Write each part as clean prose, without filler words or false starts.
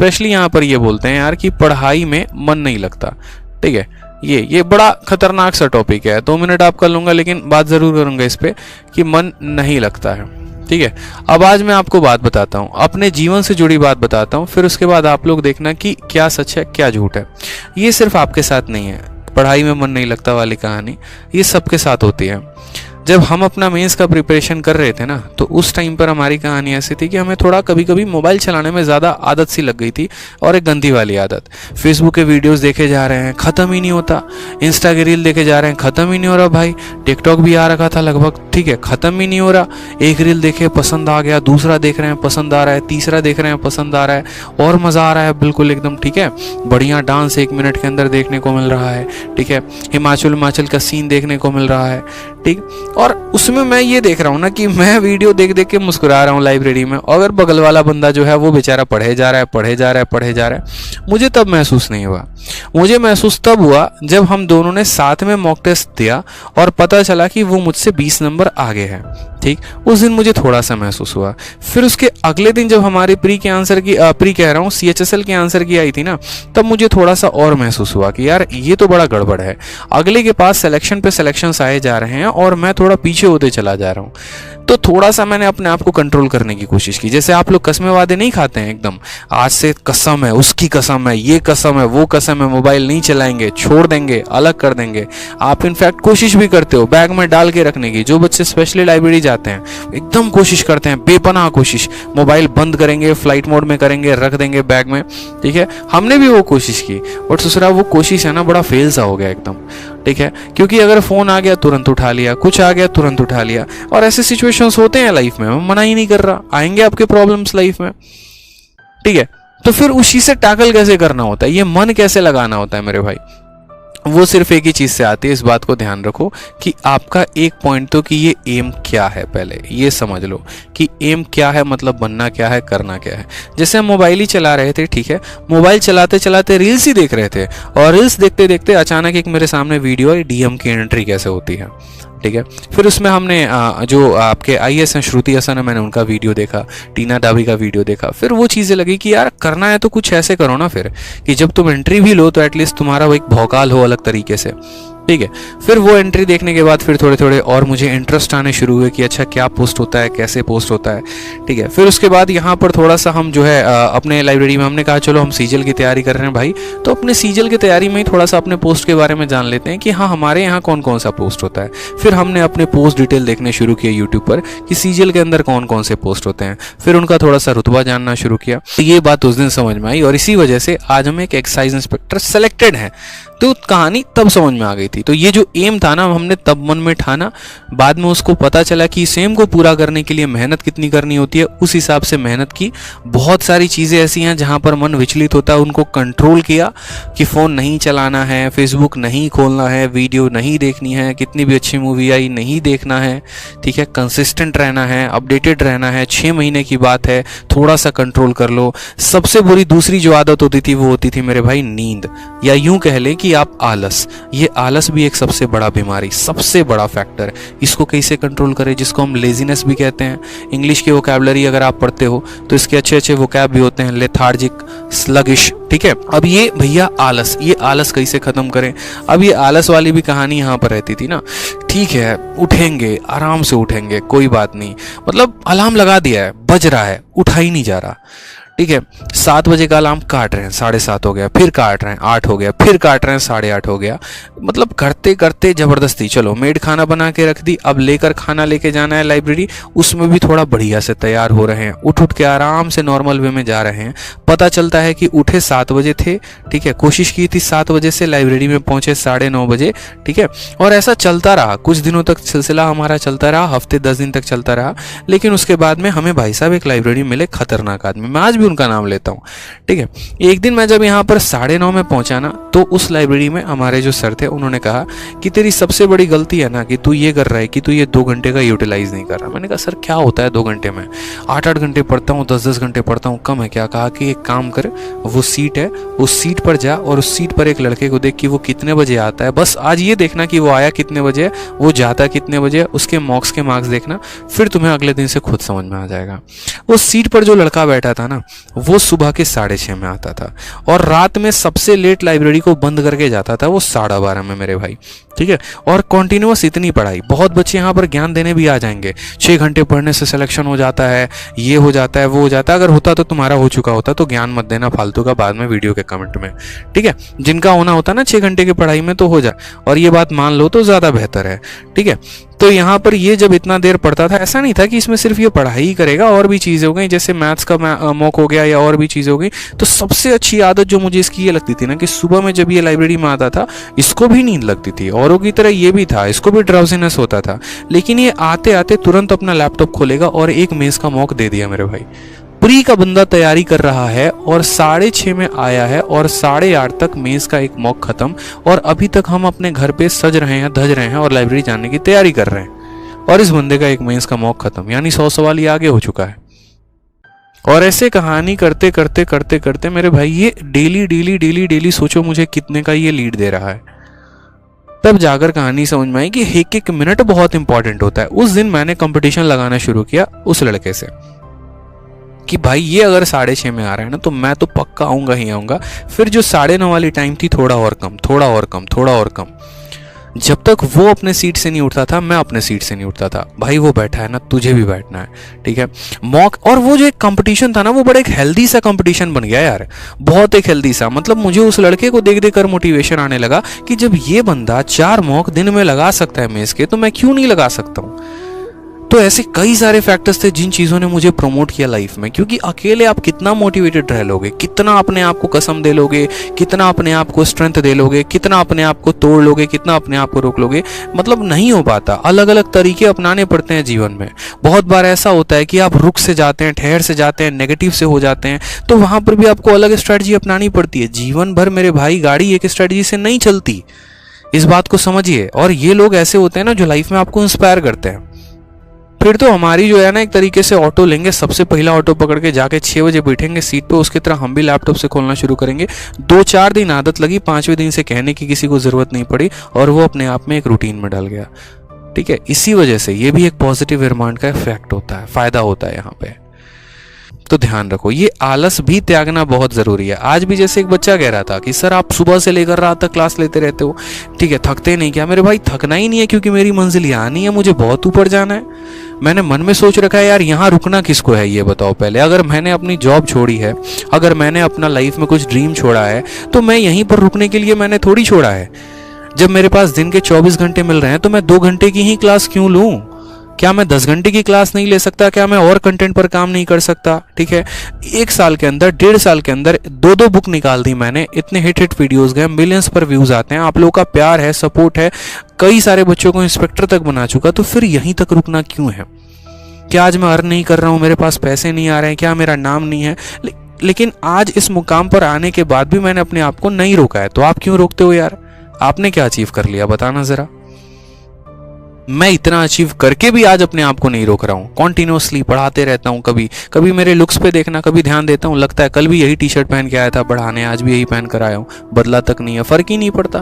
Specially यहाँ पर ये बोलते हैं यार कि पढ़ाई में मन नहीं लगता। ठीक है, ये बड़ा खतरनाक सा टॉपिक है, 2 मिनट आप कर लूँगा लेकिन बात ज़रूर करूँगा इस पर कि मन नहीं लगता है। ठीक है, अब आज मैं आपको बात बताता हूँ, अपने जीवन से जुड़ी बात बताता हूँ, फिर उसके बाद आप लोग देखना कि क्या सच है क्या झूठ है। ये सिर्फ आपके साथ नहीं है, पढ़ाई में मन नहीं लगता वाली कहानी ये सबके साथ होती है। जब हम अपना मेंस का प्रिपरेशन कर रहे थे ना, तो उस टाइम पर हमारी कहानी ऐसी थी कि हमें थोड़ा कभी कभी मोबाइल चलाने में ज़्यादा आदत सी लग गई थी, और एक गंदी वाली आदत। फेसबुक के वीडियोस देखे जा रहे हैं, ख़त्म ही नहीं होता। इंस्टा के रील देखे जा रहे हैं, ख़त्म ही नहीं हो रहा भाई। टिकटॉक भी आ रखा था लगभग, ठीक है, ख़त्म ही नहीं हो रहा। एक रील देखे पसंद आ गया, दूसरा देख रहे हैं पसंद आ रहा है, तीसरा देख रहे हैं पसंद आ रहा है, और मज़ा आ रहा है बिल्कुल एकदम। ठीक है, बढ़िया डांस 1 मिनट के अंदर देखने को मिल रहा है। ठीक है, हिमाचल का सीन देखने को मिल रहा है। ठीक, और उसमें मैं ये देख रहा हूँ ना कि मैं वीडियो देख देख के मुस्कुरा रहा हूँ लाइब्रेरी में, और अगर बगल वाला बंदा जो है वो बेचारा पढ़े जा रहा है। मुझे तब महसूस नहीं हुआ। मुझे महसूस तब हुआ जब हम दोनों ने साथ में मॉक टेस्ट दिया और पता चला कि वो मुझसे 20 नंबर आगे है। ठीक, उस दिन मुझे थोड़ा सा महसूस हुआ। फिर उसके अगले दिन जब हमारी CHSL के आंसर की आई थी ना, तब मुझे थोड़ा सा और महसूस हुआ कि यार ये तो बड़ा गड़बड़ है। अगले के पास सिलेक्शन पे सिलेक्शंस आए जा रहे हैं और मैं थोड़ा पीछे होते चला जा रहा हूँ। तो थोड़ा सा मैंने अपने आप को कंट्रोल करने की कोशिश की। जैसे आप लोग कसमें वादे नहीं खाते हैं एकदम, आज से कसम है, उसकी कसम है, ये कसम है, वो कसम है, मोबाइल नहीं चलाएंगे, छोड़ देंगे, अलग कर देंगे। आप इनफैक्ट कोशिश भी करते हो बैग में डाल के रखने की। जो बच्चे स्पेशली लाइब्रेरी जाते हैं एकदम कोशिश करते हैं, बेपनाह कोशिश, मोबाइल बंद करेंगे, फ्लाइट मोड में करेंगे, रख देंगे बैग में। ठीक है, हमने भी वो कोशिश की, बट दूसरा वो कोशिश है ना बड़ा फेल सा हो गया एकदम। ठीक है, क्योंकि अगर फोन आ गया तुरंत उठा लिया, कुछ आ गया तुरंत उठा लिया, और ऐसे सिचुएशंस होते हैं लाइफ में। मैं मना ही नहीं कर रहा, आएंगे आपके प्रॉब्लम्स लाइफ में। ठीक है, तो फिर उसी से टैकल कैसे करना होता है, ये मन कैसे लगाना होता है मेरे भाई, वो सिर्फ एक ही चीज से आती है। इस बात को ध्यान रखो कि आपका एक पॉइंट तो कि ये एम क्या है, पहले ये समझ लो कि एम क्या है, मतलब बनना क्या है, करना क्या है। जैसे हम मोबाइल ही चला रहे थे, ठीक है, मोबाइल चलाते चलाते रील्स ही देख रहे थे, और रील्स देखते देखते अचानक एक मेरे सामने वीडियो आई, डीएम की एंट्री कैसे होती है। ठीक है, फिर उसमें हमने जो आपके IAS हैं श्रुति हसन है, मैंने उनका वीडियो देखा, टीना डाबी का वीडियो देखा। फिर वो चीज़ें लगी कि यार करना है तो कुछ ऐसे करो ना फिर, कि जब तुम एंट्री भी लो तो एटलीस्ट तुम्हारा वो एक भौकाल हो अलग तरीके से। ठीक है, फिर वो एंट्री देखने के बाद फिर थोड़े थोड़े और मुझे इंटरेस्ट आने शुरू हुए कि अच्छा क्या पोस्ट होता है, कैसे पोस्ट होता है। ठीक है, फिर उसके बाद यहाँ पर थोड़ा सा हम जो है अपने लाइब्रेरी में हमने कहा चलो हम सीजल की तैयारी कर रहे हैं भाई, तो अपने सीजल की तैयारी में ही थोड़ा सा अपने पोस्ट के बारे में जान लेते हैं कि हाँ हमारे यहाँ कौन कौन सा पोस्ट होता है। फिर हमने अपने पोस्ट डिटेल देखने शुरू किए यूट्यूब पर कि सीजल के अंदर कौन कौन से पोस्ट होते हैं, फिर उनका थोड़ा सा रुतबा जानना शुरू किया। ये बात उस दिन समझ में आई, और इसी वजह से आज हम एक एक्साइज इंस्पेक्टर सेलेक्टेड हैं। तो कहानी तब समझ में आ गई थी। तो ये जो एम था ना, हमने तब मन में ठाना, बाद में उसको पता चला कि इस एम को पूरा करने के लिए मेहनत कितनी करनी होती है, उस हिसाब से मेहनत की। बहुत सारी चीज़ें ऐसी हैं जहाँ पर मन विचलित होता है, उनको कंट्रोल किया कि फ़ोन नहीं चलाना है, फेसबुक नहीं खोलना है, वीडियो नहीं देखनी है, कितनी भी अच्छी मूवी आई नहीं देखना है। ठीक है, कंसिस्टेंट रहना है, अपडेटेड रहना है। 6 महीने की बात है, थोड़ा सा कंट्रोल कर लो। सबसे बुरी दूसरी जो आदत होती थी वो होती थी मेरे भाई नींद, या यूं कह ले कि आप आलस। ये आलस भी एक सबसे बड़ा बीमारी, सबसे बड़ा फैक्टर है। इसको कैसे कंट्रोल करें, जिसको हम लेजीनेस भी कहते हैं। इंग्लिश की वोकैबुलरी अगर आप पढ़ते हो तो इसके अच्छे अच्छे वोकैब भी होते हैं, लेथार्जिक, स्लगिश। ठीक है, अब ये भैया आलस, ये आलस कैसे खत्म करें। अब ये आलस वाली भी कहानी यहाँ पर रहती थी ना। ठीक है, उठेंगे, आराम से उठेंगे, कोई बात नहीं, मतलब अलार्म लगा दिया है, बज रहा है, उठा ही नहीं जा रहा। ठीक है, 7 बजे का अलार्म काट रहे हैं, 7:30 हो गया, फिर काट रहे हैं, 8 हो गया, फिर काट रहे हैं, 8:30 हो गया। मतलब करते करते जबरदस्ती, चलो मेड खाना बना के रख दी, अब लेकर खाना लेके जाना है लाइब्रेरी, उसमें भी थोड़ा बढ़िया से तैयार हो रहे हैं, उठ के आराम से नॉर्मल वे में जा रहे हैं। पता चलता है कि उठे 7 बजे थे। ठीक है, कोशिश की थी 7 बजे से, लाइब्रेरी में पहुंचे 9:30 बजे। ठीक है, और ऐसा चलता रहा, कुछ दिनों तक सिलसिला हमारा चलता रहा, हफ्ते 10 दिन तक चलता रहा। लेकिन उसके बाद में हमें भाई साहब एक लाइब्रेरी मिले, खतरनाक आदमी, मैं आज भी उनका नाम लेता हूँ। ठीक है, एक दिन मैं जब यहाँ पर 9:30 में पहुंचा ना, तो उस लाइब्रेरी में हमारे जो सर थे उन्होंने कहा कि तेरी सबसे बड़ी गलती है ना कि तू ये कर रहा है कि तू ये 2 घंटे का यूटिलाइज नहीं कर रहा। मैंने कहा सर क्या होता है 2 घंटे में, 8-8 घंटे पढ़ता हूँ, 10-10 घंटे पढ़ता हूँ, कम है क्या। कहा कि एक काम कर, वो सीट है, उस सीट पर जा और उस सीट पर एक लड़के को देख कि वो कितने बजे आता है, बस आज ये देखना कि वो आया कितने बजे, वो जाता कितने बजे, उसके मॉक्स के मार्क्स देखना, फिर तुम्हें अगले दिन से खुद समझ में आ जाएगा। उस सीट पर जो लड़का बैठा था ना, वो सुबह के 6:30 में आता था, और रात में सबसे लेट लाइब्रेरी को बंद करके जाता था वो 12:30 में मेरे भाई, ठीक है। और कॉन्टिन्यूअस इतनी पढ़ाई, बहुत बच्चे यहाँ पर ज्ञान देने भी आ जाएंगे, 6 घंटे पढ़ने से सिलेक्शन हो जाता है, ये हो जाता है, वो हो जाता है। अगर होता तो तुम्हारा हो चुका होता, तो ज्ञान मत देना फालतू का बाद में वीडियो के कमेंट में, ठीक है। जिनका होना होता ना 6 घंटे की पढ़ाई में, तो हो जाए, और ये बात मान लो तो ज़्यादा बेहतर है, ठीक है। तो यहाँ पर ये जब इतना देर पढ़ता था, ऐसा नहीं था कि इसमें सिर्फ ये पढ़ाई ही करेगा, और भी चीज़ें हो गई, जैसे मैथ्स का मॉक हो गया या और भी चीज़ें हो गई। तो सबसे अच्छी आदत जो मुझे इसकी ये लगती थी ना, कि सुबह में जब ये लाइब्रेरी में आता था, इसको भी नींद लगती थी, औरों की तरह ये भी था, इसको भी ड्राउजीनेस होता था, लेकिन ये आते आते तुरंत अपना लैपटॉप खोलेगा और एक मेज़ का मॉक दे दिया मेरे भाई। प्री का बंदा तैयारी कर रहा है और 6:30 में आया है, और 8:30 तक मेज़ का एक मॉक खत्म, और अभी तक हम अपने घर पे सज रहे हैं, धज रहे हैं और लाइब्रेरी जाने की तैयारी कर रहे हैं, और इस बंदे का एक मेंस का मॉक खत्म, यानी 100 सवाल ही आगे हो चुका है। और ऐसे कहानी करते करते करते करते मेरे भाई ये डेली डेली डेली डेली सोचो मुझे कितने का ये लीड दे रहा है। तब जाकर कहानी समझ में आई कि एक एक मिनट बहुत इंपॉर्टेंट होता है। उस दिन मैंने कंपटीशन लगाना शुरू किया उस लड़के से कि भाई ये अगर 6:30 में आ रहा है ना, तो मैं तो पक्का आऊंगा ही आऊंगा। फिर जो 9:30 वाली टाइम थी, थोड़ा और कम, थोड़ा और कम, थोड़ा और कम, जब तक वो अपने सीट से नहीं उठता था, मैं अपने सीट से नहीं उठता था। भाई वो बैठा है ना, तुझे भी बैठना है, ठीक है। मॉक, और वो जो एक कंपटीशन था ना, वो बड़ा एक हेल्दी सा कंपटीशन बन गया यार, बहुत एक हेल्दी सा। मतलब मुझे उस लड़के को देख देख कर मोटिवेशन आने लगा कि जब ये बंदा 4 मॉक दिन में लगा सकता है मेज़ के, तो मैं क्यों नहीं लगा सकता हूँ। तो ऐसे कई सारे फैक्टर्स थे जिन चीज़ों ने मुझे प्रमोट किया लाइफ में, क्योंकि अकेले आप कितना मोटिवेटेड रह लोगे, कितना अपने आप को कसम दे लोगे, कितना अपने आप को स्ट्रेंथ दे लोगे, कितना अपने आप को तोड़ लोगे, कितना अपने आप को रोक लोगे, मतलब नहीं हो पाता। अलग अलग तरीके अपनाने पड़ते हैं जीवन में। बहुत बार ऐसा होता है कि आप रुक से जाते हैं, ठहर से जाते हैं, नेगेटिव से हो जाते हैं, तो वहाँ पर भी आपको अलग स्ट्रैटेजी अपनानी पड़ती है। जीवन भर मेरे भाई गाड़ी एक स्ट्रैटेजी से नहीं चलती, इस बात को समझिए। और ये लोग ऐसे होते हैं ना जो लाइफ में आपको इंस्पायर करते हैं। फिर तो हमारी जो है ना, एक तरीके से ऑटो लेंगे, सबसे पहला ऑटो पकड़ के जाके 6 बजे बैठेंगे सीट पे, उसकी तरह हम भी लैपटॉप से खोलना शुरू करेंगे। 2-4 दिन आदत लगी, 5वें दिन से कहने की किसी को ज़रूरत नहीं पड़ी, और वो अपने आप में एक रूटीन में डल गया, ठीक है। इसी वजह से ये भी एक पॉजिटिव रिमाइंड का इफेक्ट होता है, फ़ायदा होता है यहाँ पे। तो ध्यान रखो, ये आलस भी त्यागना बहुत ज़रूरी है। आज भी जैसे एक बच्चा कह रहा था कि सर आप सुबह से लेकर रात तक क्लास लेते रहते हो, ठीक है, थकते नहीं क्या? मेरे भाई थकना ही नहीं है, क्योंकि मेरी मंजिल यहाँ नहीं है, मुझे बहुत ऊपर जाना है। मैंने मन में सोच रखा है यार, यहाँ रुकना किसको है, ये बताओ पहले। अगर मैंने अपनी जॉब छोड़ी है, अगर मैंने अपना लाइफ में कुछ ड्रीम छोड़ा है, तो मैं यहीं पर रुकने के लिए मैंने थोड़ी छोड़ा है। जब मेरे पास दिन के 24 घंटे मिल रहे हैं, तो मैं 2 घंटे की ही क्लास क्यों लूँ? क्या मैं 10 घंटे की क्लास नहीं ले सकता? क्या मैं और कंटेंट पर काम नहीं कर सकता? ठीक है, 1 साल के अंदर, 1.5 साल के अंदर 2 बुक निकाल दी मैंने, इतने हिट वीडियोस गए, मिलियंस पर व्यूज आते हैं, आप लोगों का प्यार है, सपोर्ट है, कई सारे बच्चों को इंस्पेक्टर तक बना चुका। तो फिर यहीं तक रुकना क्यों है? क्या आज मैं अर्न नहीं कर रहा हूँ, मेरे पास पैसे नहीं आ रहे हैं, क्या मेरा नाम नहीं है? लेकिन आज इस मुकाम पर आने के बाद भी मैंने अपने आप को नहीं रोका है। तो आप क्यों रोकते हो यार? आपने क्या अचीव कर लिया, बताना जरा। मैं इतना अचीव करके भी आज अपने आप को नहीं रोक रहा हूँ, कॉन्टिन्यूसली पढ़ाते रहता हूँ। कभी कभी मेरे लुक्स पे देखना, कभी ध्यान देता हूँ, लगता है कल भी यही टी-शर्ट पहन के आया था पढ़ाने, आज भी यही पहन कर आया हूँ, बदला तक नहीं है, फर्क ही नहीं पड़ता।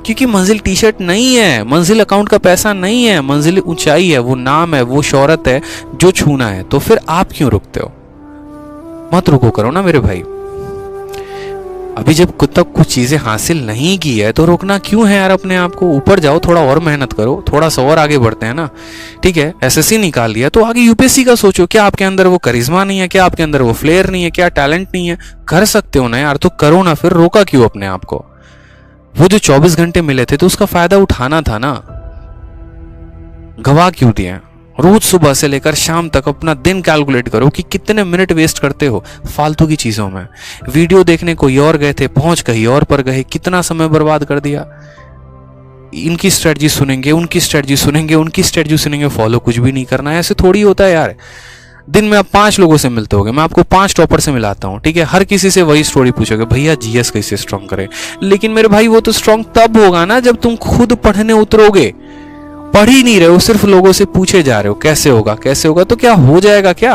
क्योंकि मंजिल टी-शर्ट नहीं है, मंजिल अकाउंट का पैसा नहीं है, मंजिल ऊंचाई है, वो नाम है, वो शोहरत है जो छूना है। तो फिर आप क्यों रुकते हो? मत रुको करो ना मेरे भाई। अभी जब खुद तक कुछ चीजें हासिल नहीं की है, तो रोकना क्यों है यार अपने आप को? ऊपर जाओ, थोड़ा और मेहनत करो, थोड़ा सा और आगे बढ़ते हैं ना, ठीक है। एसएससी निकाल लिया तो आगे यूपीएससी का सोचो। क्या आपके अंदर वो करिश्मा नहीं है? क्या आपके अंदर वो फ्लेयर नहीं है? क्या टैलेंट नहीं है? कर सकते हो ना यार, तो करो ना। फिर रोका क्यों अपने आप को? वो जो 24 घंटे मिले थे, तो उसका फायदा उठाना था ना, गवा क्यों दिए? रोज सुबह से लेकर शाम तक अपना दिन कैलकुलेट करो कि कितने मिनट वेस्ट करते हो फालतू की चीजों में। वीडियो देखने कोई और गए थे, पहुंच कहीं और पर गए, कितना समय बर्बाद कर दिया। इनकी स्ट्रेटजी सुनेंगे, उनकी स्ट्रेटजी सुनेंगे, उनकी स्ट्रेटजी सुनेंगे, फॉलो कुछ भी नहीं करना है। ऐसे थोड़ी होता है यार। दिन में आप 5 लोगों से मिलते होगे, मैं आपको 5 टॉपर से मिलाता हूँ, ठीक है। हर किसी से वही स्टोरी पूछोगे, भैया जीएस कैसे स्ट्रॉन्ग करें। लेकिन मेरे भाई वो तो स्ट्रॉन्ग तब होगा ना जब तुम खुद पढ़ने उतरोगे। पढ़ ही नहीं रहे हो, सिर्फ लोगों से पूछे जा रहे हो कैसे होगा कैसे होगा। तो क्या हो जाएगा क्या?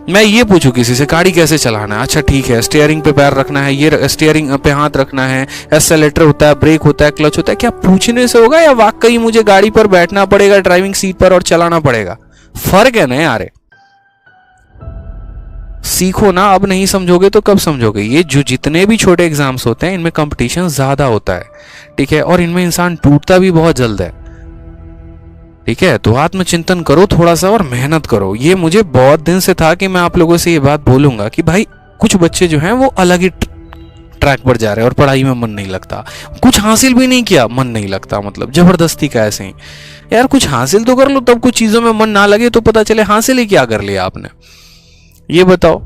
मैं ये पूछूं किसी से गाड़ी कैसे चलाना है, अच्छा ठीक है, स्टीयरिंग पे पैर रखना है, ये स्टीयरिंग पे हाथ रखना है, एक्सेलेरेटर होता है, ब्रेक होता है, क्लच होता है, क्या पूछने से होगा या वाकई मुझे गाड़ी पर बैठना पड़ेगा, ड्राइविंग सीट पर, और चलाना पड़ेगा? फर्क है ना यार। सीखो ना, अब नहीं समझोगे तो कब समझोगे। ये जो जितने भी छोटे एग्जाम्स होते हैं इनमें कंपटीशन ज़्यादा होता है, ठीक है, और इनमें इंसान टूटता भी बहुत जल्द है, ठीक है। तो आत्मचिंतन करो थोड़ा सा और मेहनत करो। ये मुझे बहुत दिन से था कि मैं आप लोगों से ये बात बोलूंगा कि भाई कुछ बच्चे जो हैं वो अलग ही ट्रैक पर जा रहे हैं और पढ़ाई में मन नहीं लगता, कुछ हासिल भी नहीं किया मन नहीं लगता, मतलब जबरदस्ती का ऐसे ही। यार कुछ हासिल तो कर लो, तब कुछ चीज़ों में मन ना लगे तो पता चले हासिल ही क्या कर लिया आपने, ये बताओ।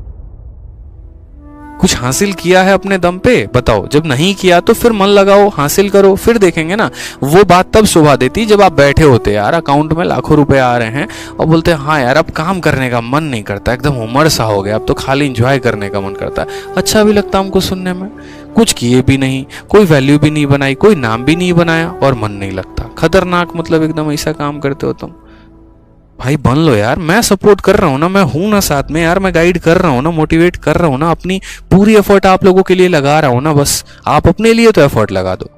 कुछ हासिल किया है अपने दम पे, बताओ। जब नहीं किया तो फिर मन लगाओ, हासिल करो, फिर देखेंगे ना। वो बात तब शोभा देती जब आप बैठे होते यार, अकाउंट में लाखों रुपए आ रहे हैं और बोलते हैं हाँ यार अब काम करने का मन नहीं करता, एकदम उमर सा हो गया, अब तो खाली इंजॉय करने का मन करता है। अच्छा भी लगता हमको सुनने में। कुछ किए भी नहीं, कोई वैल्यू भी नहीं बनाई, कोई नाम भी नहीं बनाया और मन नहीं लगता। खतरनाक, मतलब एकदम ऐसा काम करते हो तुम। भाई बन लो यार, मैं सपोर्ट कर रहा हूँ ना, मैं हूं ना साथ में यार, मैं गाइड कर रहा हूँ ना, मोटिवेट कर रहा हूँ ना, अपनी पूरी एफर्ट आप लोगों के लिए लगा रहा हूँ ना। बस आप अपने लिए तो एफर्ट लगा दो।